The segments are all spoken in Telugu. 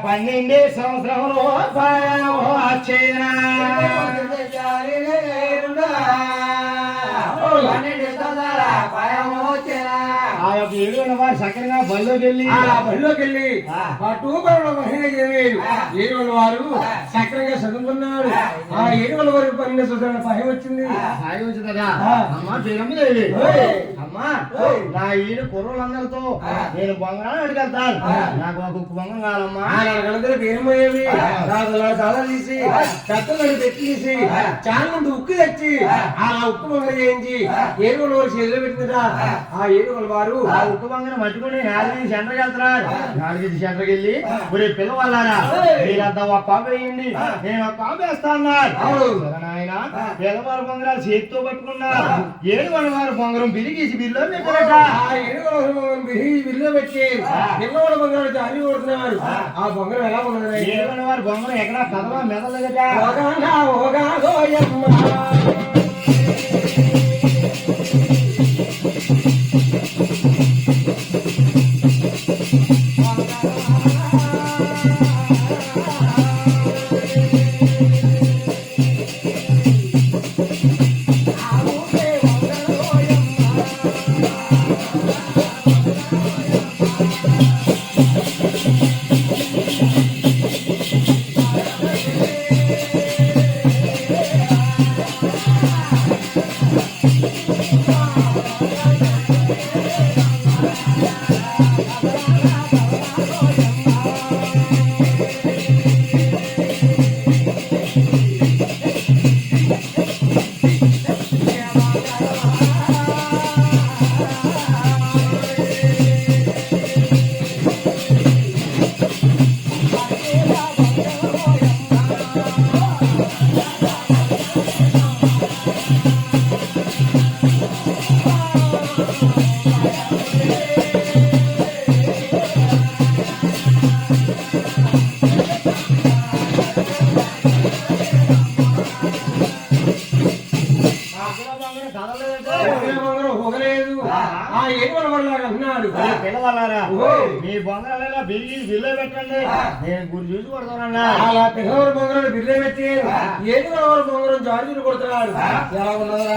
పన్నెండే సంవత్సరంలో వచ్చేనా ఆ యొక్క ఏడుగుల వారు సక్కరంగా బళ్ళోకి వెళ్ళి ఆ టూపరంలో మహిళ ఏడుగుల వారు సక్కరంగా చదువుకున్నాడు. ఆ ఏడుగుల వారు 12 సంవత్సరాల భయం వచ్చింది. భయం వచ్చిందా అమ్మా పేరమ్మదేవి అమ్మా నా ఈడు కుర్రలందరితో నేను బంగారం అడిగెళ్తాను. నాకు ఒక బంగారం కావాలమ్మా. పేరమ్మదేవి చాలా తీసి కట్టలు తెచ్చి చాలా మంది ఉక్కు తెచ్చి అలా ఉక్కు బంగారం చేయించి ఏడుగుల వారు చేతిలో పెట్టిందా. ఆ ఏడుగుల వారు ఆ ఉక్కు బంగారం పట్టుకుని 4 సెంటర్కి వెళ్తున్నారు. 4 సెంటర్కి వెళ్ళి ఒరే పిల్లవాళ్ళారా మీరంతా ఒక కాపు వేయండి, నేను ఒక కాపు వేస్తా అన్నారు. ఆయన పిల్లవారు బంగారాలు చేతితో పట్టుకున్నారు. ఏడుగుల వారు బంగారం బిరిగేసి బిల్లో పెట్టారట. ఆ ఏడుగుల బంగారం బిరిగి బిల్లో పెట్టి పిల్లవాళ్ళ బంగారం జారి కొడుతున్నారు. ఆ బంగారం ఎలా ఉన్నది? ఏడుగుల వారి బంగారం ఎక్కడా కదవా మెదలగట. పిల్లవాళ్ళారా మీ బొంగరాలు బిల్లి బిల్లో పెట్టండి, నేను గురి చూసి కొడతానన్నా. అలా పిల్లవారి బొంగరాలు బిల్లో పెట్టి ఏడుగుల వారి బొంగరం జార్జీలు కొడుతున్నాడు. ఎలా ఉన్నదా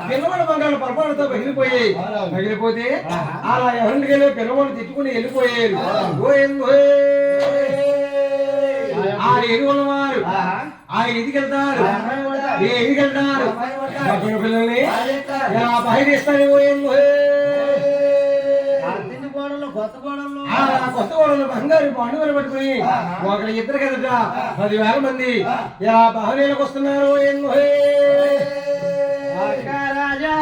పిల్లవాళ్ళ బంగారు పొరపాటుతో పగిలిపోతే అలా ఎవరింటికి వెళ్ళి పిల్లవాళ్ళు తిట్టుకుని వెళ్ళిపోయారు. ఆ ఎరువుల వారు ఆ ఎదికెళ్తారు పిల్లల్ని బయట ఇస్తారు. కొత్త కోడలు బంగారు పండుగలు పట్టుకుని ఒకరి ఇద్దరు కదట 10,000 మంది ఇలా బహుళీలకు వస్తున్నారు. రాజా